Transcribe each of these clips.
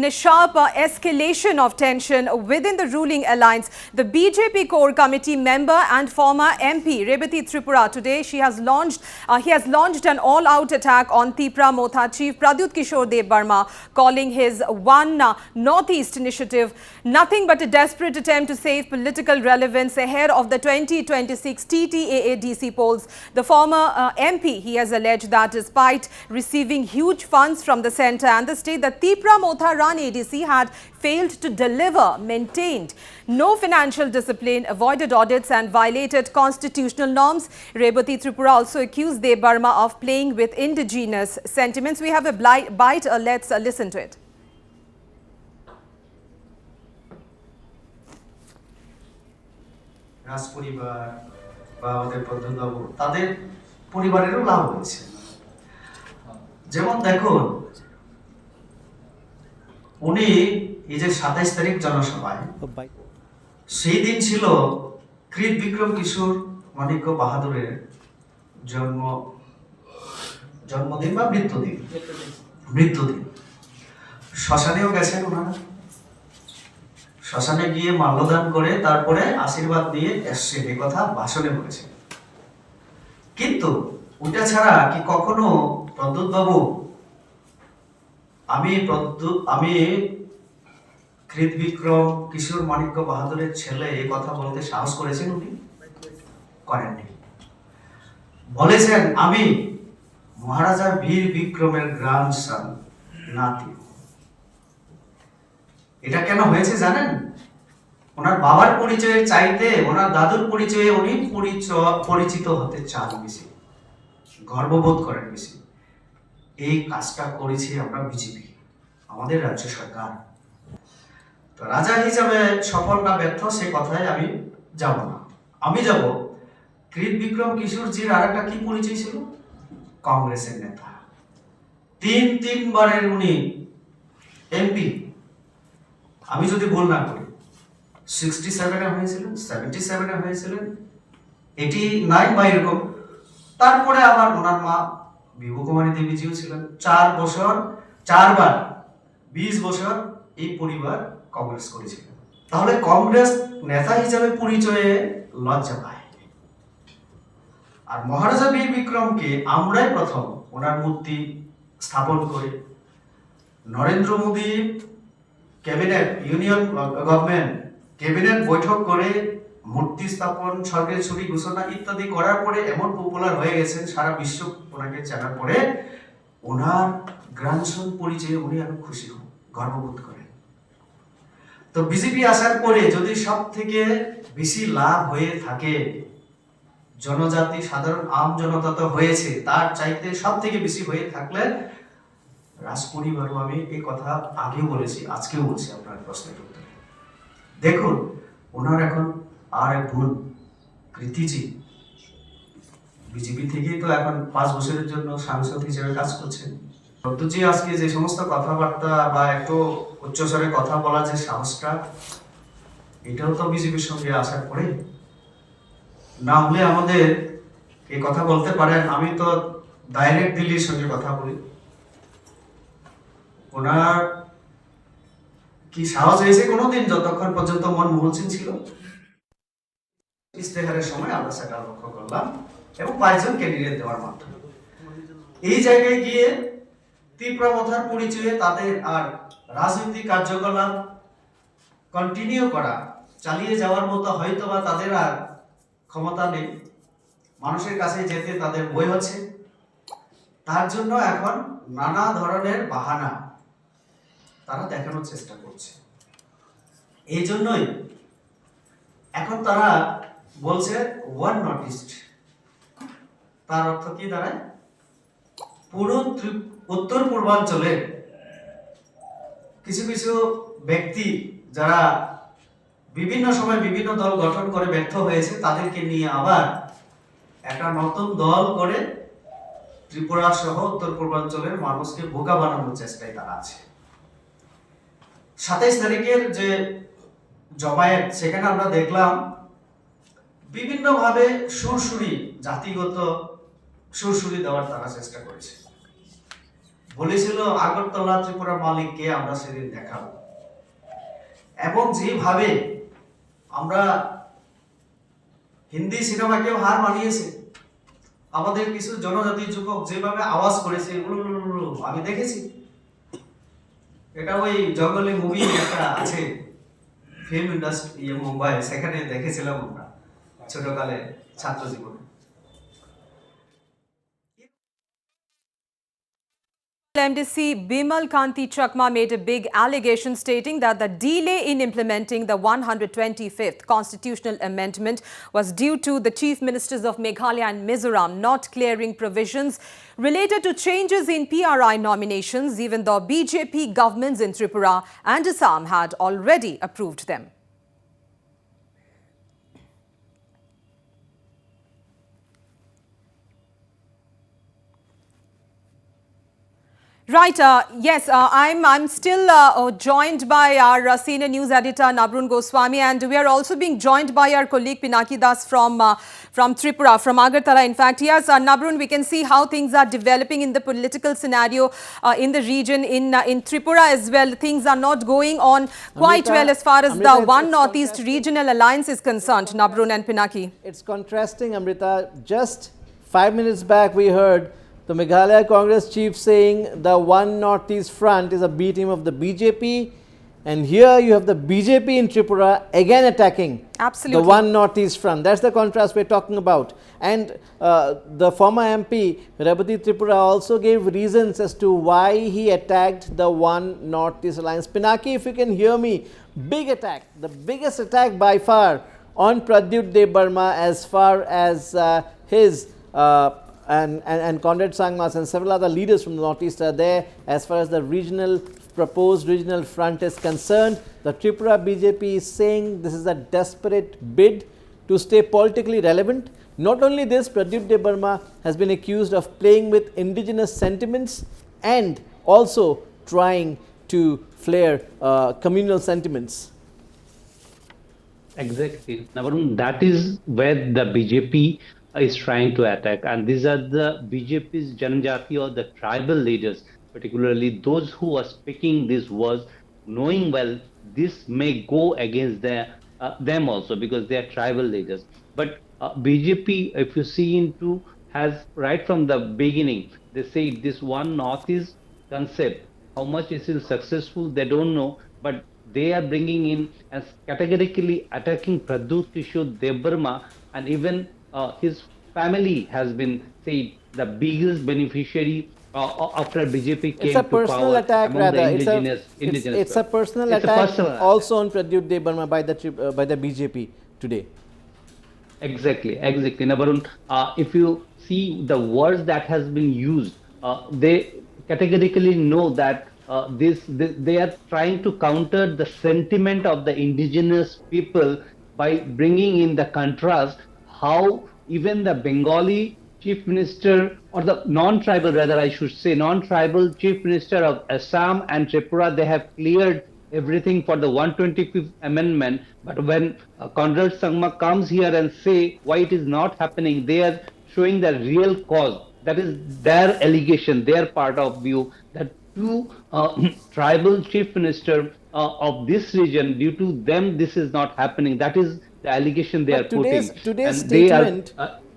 In a sharp escalation of tension within the ruling alliance, the BJP core committee member and former MP Rebati Tripura today he has launched an all-out attack on Tipra Motha chief Pradyot Debbarma, calling his One Northeast initiative nothing but a desperate attempt to save political relevance ahead of the 2026 TTAADC polls. The former MP, he has alleged that despite receiving huge funds from the centre and the state, the Tipra Motha-run ADC had failed to deliver, maintained no financial discipline, avoided audits and violated constitutional norms. Rebati Tripura also accused Debbarma of playing with indigenous sentiments. We have a bite, let's listen to it. রাজপরিবার বা আমাদের প্রদ্যোৎ তাদের পরিবারেরও লাভ হয়েছে। যেমন দেখুন, উনি এই যে ২৭ তারিখ জনসভায় সেই দিন ছিল কৃত বিক্রম কিশোর মানিক্য বাহাদুরের জন্মদিন বা মৃত্যুদিন। শ্মশানেও গেছেন ওনারা, শ্মশানে গিয়ে মাল্যদান করে তারপরে আশীর্বাদ দিয়ে এসছে, এই কথা ভাষণে বলেছেন। কিন্তু ওটা ছাড়া কি কখনো প্রদ্যোৎ বাবু আমি কৃত বিক্রম কিশোর মানিক্য বাহাদুরের ছেলে এই কথা বলতে সাহস করেছেন? উনি করেননি। বলেছেন আমি মহারাজা বীর বিক্রমের গ্র্যান্ডসন, নাতি। এটা কেন হয়েছে জানেন? ওনার বাবার পরিচয়ের চাইতে ওনার দাদুর পরিচয়ে উনি পরিচিত হতে চান বেশি, গর্ববোধ করেন বেশি। এই কাজটা করেছি আমরা বিজেপি, আমাদের রাজ্য সরকার। তো রাজা হিসাবে সফল না ব্যর্থ সে কথায় আমি যাব না। আমি যাব কৃত বিক্রম কিশোরজির আর একটা কি পরিচয় ছিল? কংগ্রেসের নেতা। তিনবারের উনি এমপি, আমি যদি ভুল না করি 67-এ হয়েছিলেন, 77-এ হয়েছিলেন, 89 বা এরকম। তারপরে আবার ওনার মা বিভু কুমারী দেবীজিও ছিলেন। 4বার 20 বছর এই পরিবার কংগ্রেস করেছিল। তাহলে কংগ্রেস নেতা হিসাবে পরিচয়ে লজ্জা পায়। আর মহারাজা বীর বিক্রমকে আমরাই প্রথম ওনার মূর্তি স্থাপন করে Narendra Modi cabinet, union government cabinet বৈঠক করে মূর্তি স্থাপন, সরকারি ছুটি ঘোষণা ইত্যাদি করার পরে এমন পপুলার হয়ে গেছেন, সারা বিশ্ব ওনাকে জানার পরে ওনার গ্র্যান্ডসন পরিচয়ে উনি এখন খুশি হন, গর্ববোধ করেন। তো বিজেপি আসার পরে যদি সব থেকে বেশি লাভ হয়ে থাকে জনজাতি, সাধারণ আম জনতা তো হয়েছে, তার চাইতে সব থেকে বেশি হয়ে থাকলে রাজপরিবারও, আমি এই কথা আগেও বলেছি, আজকেও বলছি আপনার প্রশ্নের উত্তরে। দেখুন, ওনার এখন আর এক বোন কৃতিজি বিজেপি থেকেই তো এখন 5 বছরের জন্য সাংসদ হিসেবে কাজ করছেন। প্রদ্যোৎজি আজকে যে সমস্ত কথাবার্তা বা একটু উচ্চস্বরে কথা বলা যে সাহসটা, এটাও তো বিজেপির সঙ্গে আসার পরে। না হলে আমাদের এই কথা বলতে পারেন, আমি তো ডাইরেক্ট দিল্লির সঙ্গে কথা বলি। ওনার কি সাহস হয়েছে কোনোদিন, যতক্ষণ পর্যন্ত মনমোহন সিং ছিল? ইস্তেহারের সময় আমরা সেটা লক্ষ্য করলাম এবং 5 জন ক্যান্ডিডেট দেওয়ার মাধ্যমে এই জায়গায় গিয়ে তীব্র মথার পরিচয়ে তাদের আর রাজনৈতিক কার্যকলাপ কন্টিনিউ করা, চালিয়ে যাওয়ার মতো হয়তো বা তাদের আর ক্ষমতা নেই, মানুষের কাছে যেতে তাদের ভয় হচ্ছে। তার জন্য এখন নানা ধরনের বাহানা তারা দেখানোর চেষ্টা করছে। এই জন্যই এখন তারা বলছে ওয়ান নর্থ ইস্ট। তার অর্থ কি দাঁড়ায়? পুরো উত্তর পূর্বাঞ্চলের কিছু কিছু ব্যক্তি যারা বিভিন্ন সময় বিভিন্ন দল গঠন করে ব্যর্থ হয়েছে, তাদেরকে নিয়ে আবার একটা নতুন দল করে ত্রিপুরা সহ উত্তর পূর্বাঞ্চলের মানুষকে বোকা বানানোর চেষ্টায় তারা আছে। 27 তারিখের যে জমায়েত, সেখানে আমরা দেখলাম বিভিন্নভাবে সুরসুরি, জাতিগত সুরসুরি দেওয়ার তারা চেষ্টা করেছে। বলেছিল আগরতলা ত্রিপুরা মালিককে আমরা সেদিন দেখাবো, এবং যেভাবে আমরা হিন্দি সিনেমাকেও হার মানিয়েছে, আমাদের কিছু জনজাতি যুবক যেভাবে আওয়াজ করেছে আমি দেখেছি। এটা ওই জঙ্গলে মুভি একটা আছে, ফিল্ম ইন্ডাস্ট্রি মুম্বাই, সেখানে দেখেছিলাম আমরা ছোটকালে ছাত্র জীবনে। MDC Bimal Kanti Chakma made a big allegation stating that the delay in implementing the 125th constitutional amendment was due to the chief ministers of Meghalaya and Mizoram not clearing provisions related to changes in PRI nominations, even though BJP governments in Tripura and Assam had already approved them. Right. Yes, I'm still joined by our senior news editor Nabrun Goswami, and we are also being joined by our colleague Pinaki Das from Tripura, from Agartala. In fact, yes, Nabrun, we can see how things are developing in the political scenario in the region. In Tripura as well, things are not going on quite well as far as the One Northeast Regional Alliance is concerned. Nabrun and Pinaki. It's contrasting, Amrita. Just 5 minutes back, we heard the Meghalaya Congress chief saying the One Northeast Front is a B team of the BJP, and here you have the BJP in Tripura again attacking Absolutely. the One Northeast Front. That's the contrast we're talking about. And the former MP Rebati Tripura also gave reasons as to why he attacked the One Northeast Alliance. Pinaki, if you can hear me, big attack, the biggest attack by far on Pradyot Debbarma as far as his and Conrad Sangmas and several other leaders from the Northeast are there. As far as the proposed regional front is concerned, the Tripura BJP is saying this is a desperate bid to stay politically relevant. Not only this, Pradyot Debbarma has been accused of playing with indigenous sentiments and also trying to flare communal sentiments. Exactly. Navarun, that is where the BJP is trying to attack, and these are the BJP's Janjati or the tribal leaders, particularly those who are speaking these words, knowing well this may go against them also because they are tribal leaders. But BJP, if you see into, has right from the beginning, they say this One Northeast concept, how much is it successful, they don't know, but they are bringing in as categorically attacking Pradyot Debbarma, and even his family has been said the biggest beneficiary after BJP came It's a to personal power attack, among rather. the indigenous. It's a personal It's a attack personal attack. also on Pradyot Debbarma by the BJP today. Exactly. Navarun, if you see the words that has been used, they categorically know that they are trying to counter the sentiment of the indigenous people by bringing in the contrast how even the Bengali chief minister, or the non-tribal, rather I should say, non-tribal chief minister of Assam and Tripura, they have cleared everything for the 125th amendment. But when Conrad Sangma comes here and say why it is not happening, they are showing the real cause. That is their allegation, their part of view, that two tribal chief minister of this region, due to them this is not happening. That is the allegation they are putting.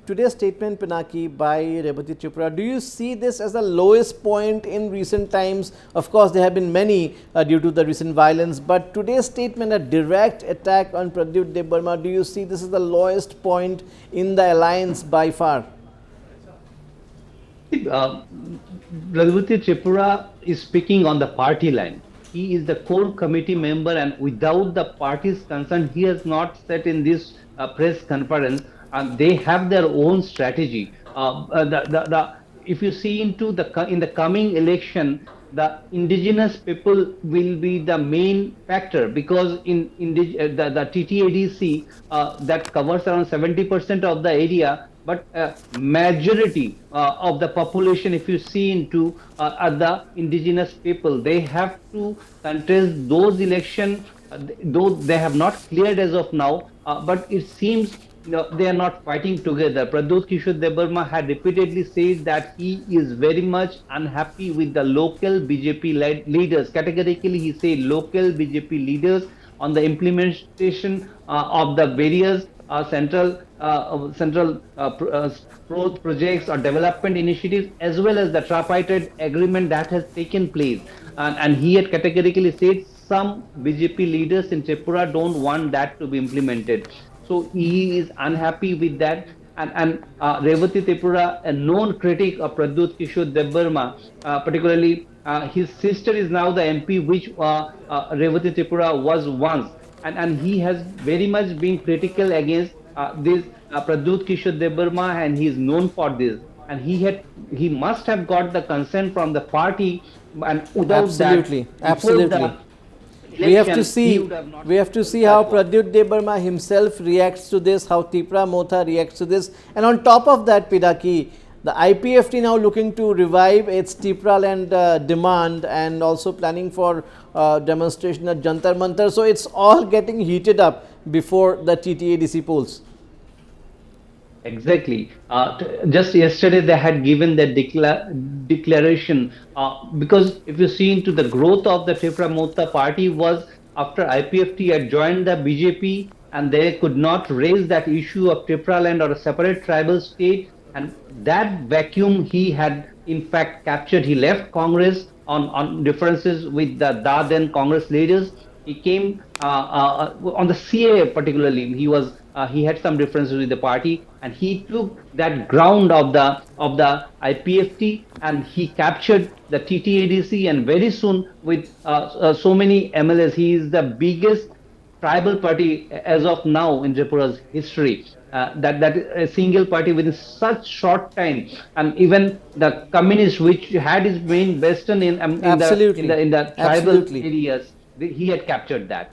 Today's statement, Pinaki, by Rebati Tripura, do you see this as the lowest point in recent times? Of course, there have been many due to the recent violence, but today's statement, a direct attack on Pradyot Debbarma, do you see this is the lowest point in the alliance by far? Rebati Tripura is speaking on the party line. He is the core committee member, and without the party's consent, he has not said in this press conference. And they have their own strategy. If you see into in the coming election, the indigenous people will be the main factor, because the TTAADC that covers around 70% of the area, but majority of the population, if you see into, are the indigenous people. They have to contest those elections, though they have not cleared as of now, but it seems no, they are not fighting together. Pradyot Debbarma had repeatedly said that he is very much unhappy with the local BJP leaders. Categorically, he said local BJP leaders on the implementation of the various central projects or development initiatives, as well as the tripartite agreement that has taken place. And he had categorically said some BJP leaders in Tripura don't want that to be implemented. So he is unhappy with that. And Rebati Tripura, a known critic of Pradyot Debbarma, particularly his sister is now the MP, which Rebati Tripura was once, and he has very much been critical against this Pradyot Debbarma, and he is known for this. And he must have got the consent from the party, and without that, Absolutely, before absolutely. the We have to election, he see. would have not We have to see that how one. Pradyot Debbarma himself reacts to this, how Tipra Motha reacts to this, and on top of that, Pidaki, the IPFT now looking to revive its Tipra land demand and also planning for demonstration at Jantar Mantar. So it's all getting heated up before the TTAADC polls. Exactly. Just yesterday, they had given the declaration because if you see into the growth of the Tipra Motha party was after IPFT had joined the BJP, and they could not raise that issue of Tipra land or a separate tribal state, and that vacuum he had in fact captured. He left Congress on differences with the then Congress leaders. He came on the CA particularly. He had some differences with the party, and he took that ground of the IPFT, and he captured the TTAADC, and very soon with so many MLAs, he is the biggest tribal party as of now in Tripura's history. That a single party within such short time, and even the communist, which had his main bastion in Absolutely, in the tribal absolutely. areas, he had captured that.